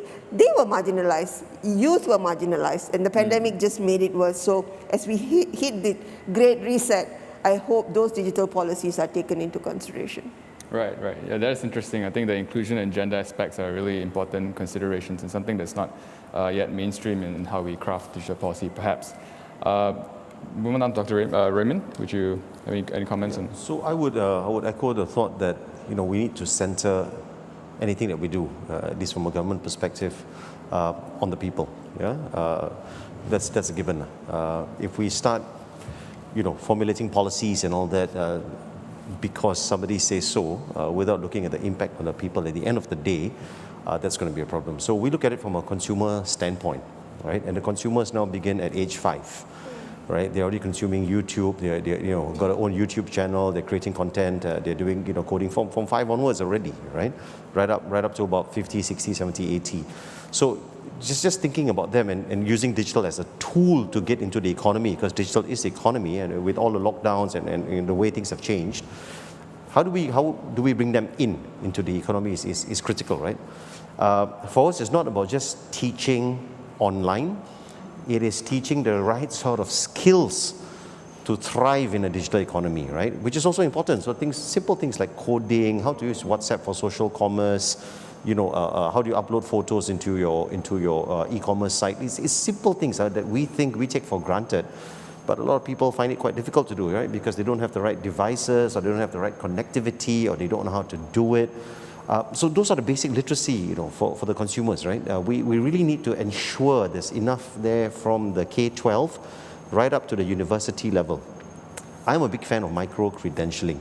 were marginalized, youth were marginalized, and the pandemic just made it worse. So as we hit the great reset, I hope those digital policies are taken into consideration. Right. Yeah, that's interesting. I think the inclusion and gender aspects are really important considerations and something that's not yet mainstream in how we craft digital policy, perhaps. Moving on, Dr. Raymond, would you have any comments on? So I would echo the thought that we need to center anything that we do, at least from a government perspective, on the people. Yeah, that's a given. If we start, formulating policies and all that because somebody says so, without looking at the impact on the people, at the end of the day, that's going to be a problem. So we look at it from a consumer standpoint, right? And the consumers now begin at age 5. Right, they're already consuming YouTube. They're got their own YouTube channel. They're creating content. They're doing coding from 5 onwards already. Right up to about 50, 60, 70, 80. So just thinking about them and using digital as a tool to get into the economy, because digital is the economy, and with all the lockdowns and the way things have changed, how do we bring them into the economy is critical, right? For us, it's not about just teaching online. It is teaching the right sort of skills to thrive in a digital economy, right? Which is also important. So simple things like coding, how to use WhatsApp for social commerce, how do you upload photos into your e-commerce site? It's simple things that we take for granted, but a lot of people find it quite difficult to do, right? Because they don't have the right devices, or they don't have the right connectivity, or they don't know how to do it. So those are the basic literacy, for the consumers, right? We really need to ensure there's enough there from the K-12 right up to the university level. I'm a big fan of micro-credentialing,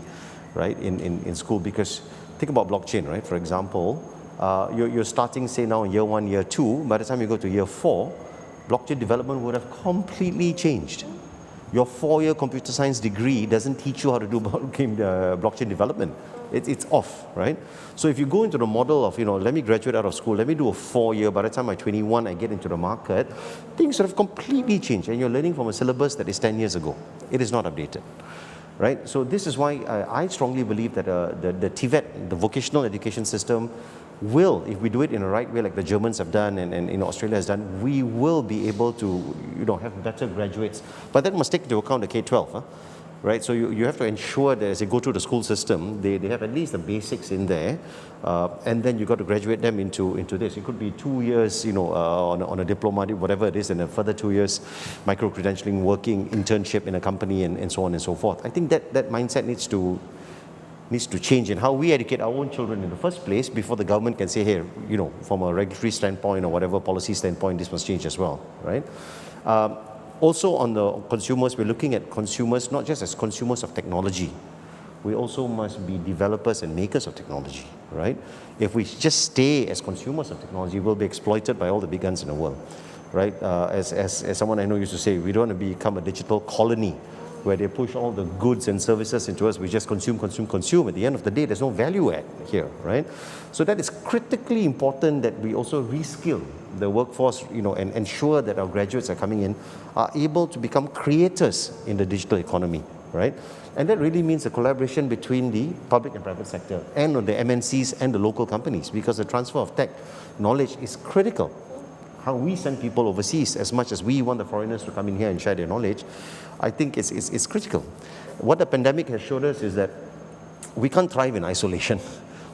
right, in school, because think about blockchain, right? For example, you're starting, say, now in year 1, year 2. By the time you go to year 4, blockchain development would have completely changed. Your 4-year computer science degree doesn't teach you how to do blockchain development. It's off, right? So if you go into the model of, let me graduate out of school, let me do a 4-year, by the time I'm 21, I get into the market, things sort of completely change, and you're learning from a syllabus that is 10 years ago. It is not updated, right? So this is why I strongly believe that the TVET, the vocational education system, will, if we do it in the right way, like the Germans have done and Australia has done, we will be able to have better graduates. But that must take into account the K-12, right? So you have to ensure that as they go through the school system, they have at least the basics in there, and then you got to graduate them into this. It could be 2 years, on a diploma, whatever it is, and a further 2 years micro-credentialing, working internship in a company, and so on and so forth. I think that mindset needs to change in how we educate our own children in the first place before the government can say, hey, from a regulatory standpoint or whatever policy standpoint, this must change as well, right? Also on the consumers, we're looking at consumers not just as consumers of technology. We also must be developers and makers of technology, right? If we just stay as consumers of technology, we'll be exploited by all the big guns in the world, right? As someone I know used to say, we don't want to become a digital colony where they push all the goods and services into us. We just consume. At the end of the day, there's no value add here, right? So that is critically important that we also reskill the workforce, and ensure that our graduates are coming in are able to become creators in the digital economy, right? And that really means a collaboration between the public and private sector and the MNCs and the local companies, because the transfer of tech knowledge is critical. How we send people overseas, as much as we want the foreigners to come in here and share their knowledge, I think it's critical. What the pandemic has showed us is that we can't thrive in isolation.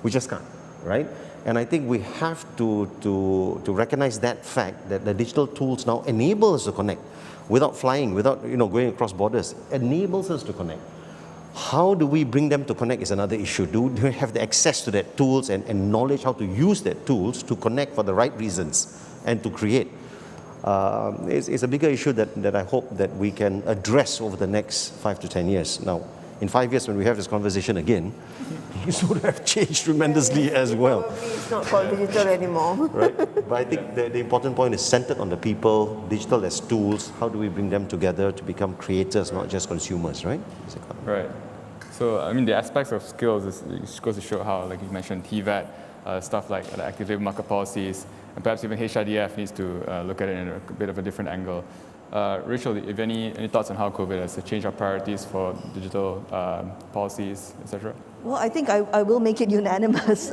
We just can't, right? And I think we have to recognize that fact, that the digital tools now enable us to connect without flying, without going across borders, enables us to connect. How do we bring them to connect is another issue. Do we have the access to that tools and knowledge how to use that tools to connect for the right reasons and to create? It's a bigger issue that I hope that we can address over the next 5 to 10 years. Now, in 5 years when we have this conversation again, things would have changed tremendously as well. Probably it's not called digital anymore. Right? But I think the important point is centered on the people, digital as tools. How do we bring them together to become creators, not just consumers, right? Right. So, I mean, the aspects of skills it goes to show how, like you mentioned, TVAT, stuff like the active labor market policies, and perhaps even HRDF needs to look at it in a bit of a different angle. Rachel, if any thoughts on how COVID has changed our priorities for digital policies, etc.? Well, I think I will make it unanimous.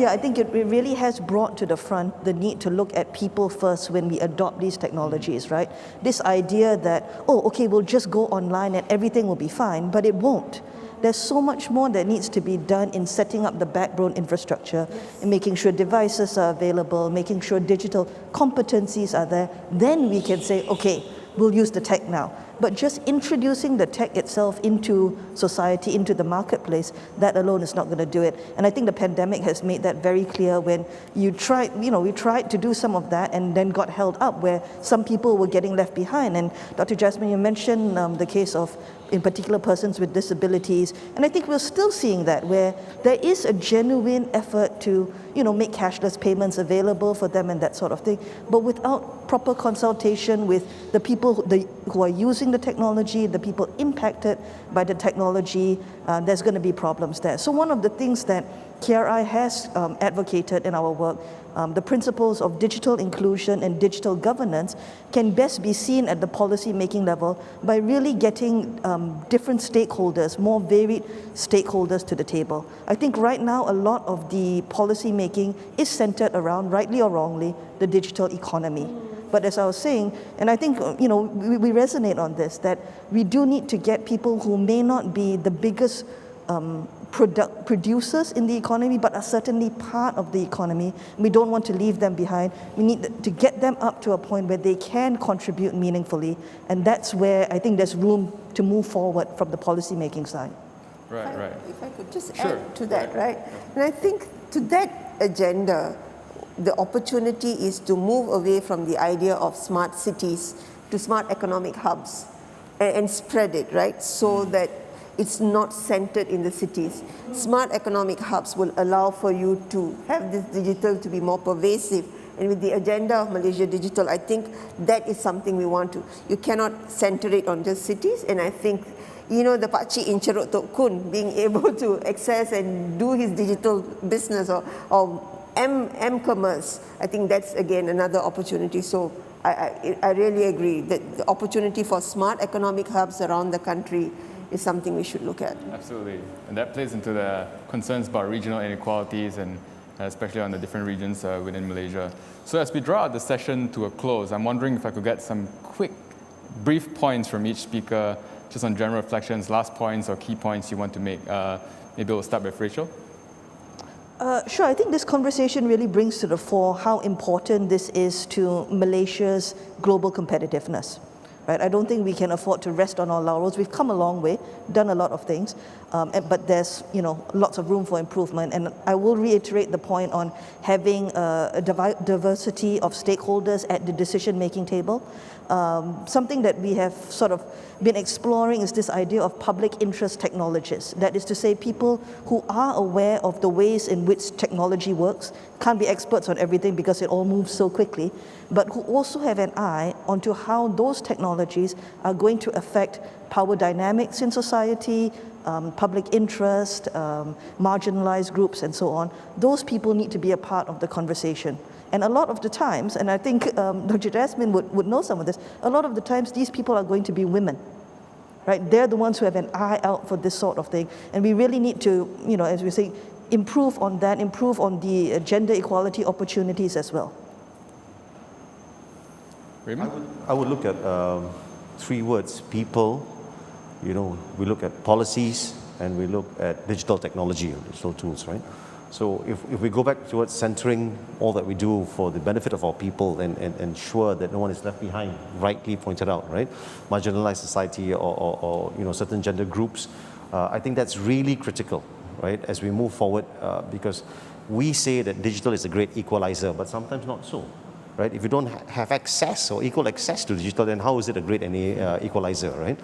Yeah, I think it really has brought to the front the need to look at people first when we adopt these technologies, right? This idea that, oh, okay, we'll just go online and everything will be fine, but it won't. There's so much more that needs to be done in setting up the backbone infrastructure, in making sure devices are available, making sure digital competencies are there. Then we can say, okay, we'll use the tech now. But just introducing the tech itself into society, into the marketplace, that alone is not going to do it. And I think the pandemic has made that very clear when we tried to do some of that and then got held up where some people were getting left behind. And Dr. Jasmine, you mentioned the case of, in particular, persons with disabilities. And I think we're still seeing that where there is a genuine effort to, make cashless payments available for them and that sort of thing. But without proper consultation with the people who are using the technology, the people impacted by the technology, there's going to be problems there. So one of the things that KRI has advocated in our work, the principles of digital inclusion and digital governance can best be seen at the policy making level by really getting different stakeholders, more varied stakeholders to the table. I think right now a lot of the policy making is centered around, rightly or wrongly, the digital economy. But as I was saying, and I think we resonate on this, that we do need to get people who may not be the biggest producers in the economy, but are certainly part of the economy. We don't want to leave them behind. We need to get them up to a point where they can contribute meaningfully, and that's where I think there's room to move forward from the policy-making side. Right. If I could just add to that, right? And I think to that agenda, the opportunity is to move away from the idea of smart cities to smart economic hubs and spread it, right? So that it's not centered in the cities. Smart economic hubs will allow for you to have this digital to be more pervasive. And with the agenda of Malaysia Digital, I think that is something we want to. You cannot center it on just cities. And I think, the pakcik in Ceruk Tok Kun being able to access and do his digital business or M-commerce, I think that's, again, another opportunity. So I really agree that the opportunity for smart economic hubs around the country is something we should look at. Absolutely. And that plays into the concerns about regional inequalities and especially on the different regions within Malaysia. So as we draw out the session to a close, I'm wondering if I could get some quick, brief points from each speaker, just on general reflections, last points or key points you want to make. Maybe we'll start with Rachel. Sure, I think this conversation really brings to the fore how important this is to Malaysia's global competitiveness. Right? I don't think we can afford to rest on our laurels. We've come a long way, done a lot of things, but there's lots of room for improvement. And I will reiterate the point on having a diversity of stakeholders at the decision-making table. Something that we have sort of been exploring is this idea of public interest technologists. That is to say, people who are aware of the ways in which technology works, can't be experts on everything because it all moves so quickly, but who also have an eye onto how those technologies are going to affect power dynamics in society, public interest, marginalized groups, and so on. Those people need to be a part of the conversation. And a lot of the times, and I think Dr. Jasmine would know some of this, a lot of the times these people are going to be women, right? They're the ones who have an eye out for this sort of thing. And we really need to, as we say, improve on that, improve on the gender equality opportunities as well. Raymond? I would look at three words: people, we look at policies, and we look at digital technology, digital tools, right? So if we go back towards centering all that we do for the benefit of our people and ensure that no one is left behind, rightly pointed out, right? Marginalized society or certain gender groups, I think that's really critical, right? As we move forward, because we say that digital is a great equalizer, but sometimes not so. Right? If you don't have access or equal access to digital, then how is it a great equalizer, right?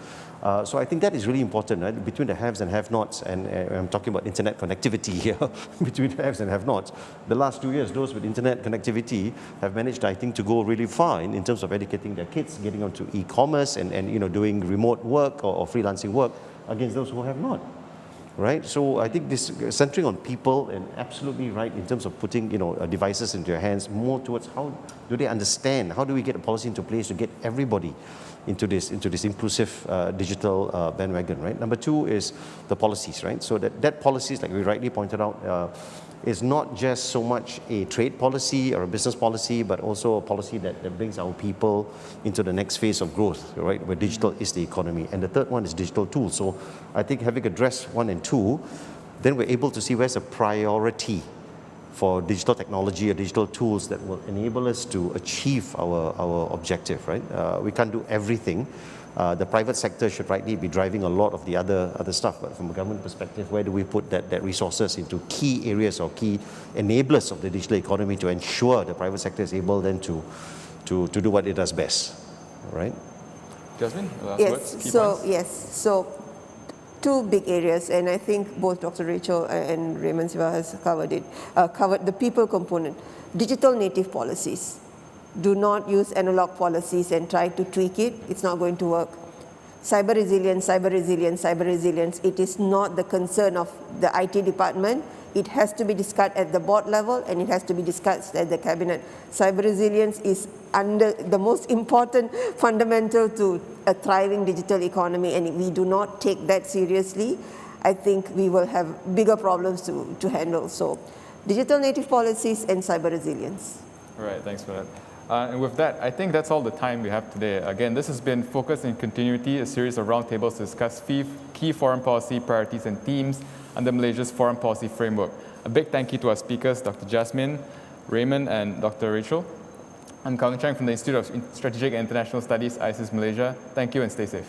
So I think that is really important, right? Between the haves and have-nots, and I'm talking about internet connectivity here, between the haves and have-nots. The last 2 years, those with internet connectivity have managed, I think, to go really far in terms of educating their kids, getting onto e-commerce and doing remote work or freelancing work against those who have not. right? So I think this centering on people, and absolutely right in terms of putting devices into your hands, more towards how do they understand, how do we get a policy into place to get everybody into this inclusive digital bandwagon, right? Number two is the policies, right? So that policies, like we rightly pointed out, is not just so much a trade policy or a business policy, but also a policy that brings our people into the next phase of growth, right? Where digital is the economy. And the third one is digital tools. So I think having addressed 1 and 2, then we're able to see where's a priority for digital technology or digital tools that will enable us to achieve our objective, right? We can't do everything. The private sector should rightly be driving a lot of the other stuff, but from a government perspective, where do we put that resources into key areas or key enablers of the digital economy to ensure the private sector is able then to do what it does best, right? Jasmine, last Yes. words, key points? So 2 big areas, and I think both Dr. Rachel and Raymond Siva has covered it. Covered the people component. Digital native policies. Do not use analog policies and try to tweak it. It's not going to work. Cyber resilience, cyber resilience, cyber resilience. It is not the concern of the IT department. It has to be discussed at the board level, and it has to be discussed at the cabinet. Cyber resilience is under the most important fundamental to a thriving digital economy, and if we do not take that seriously, I think we will have bigger problems to handle. So digital native policies and cyber resilience. All right, thanks for that. And with that, I think that's all the time we have today. Again, this has been Focus and Continuity, a series of roundtables to discuss key foreign policy priorities and themes under Malaysia's foreign policy framework. A big thank you to our speakers, Dr. Jasmine, Raymond, and Dr. Rachel. I'm Calvin Chang from the Institute of Strategic and International Studies, ISIS Malaysia. Thank you and stay safe.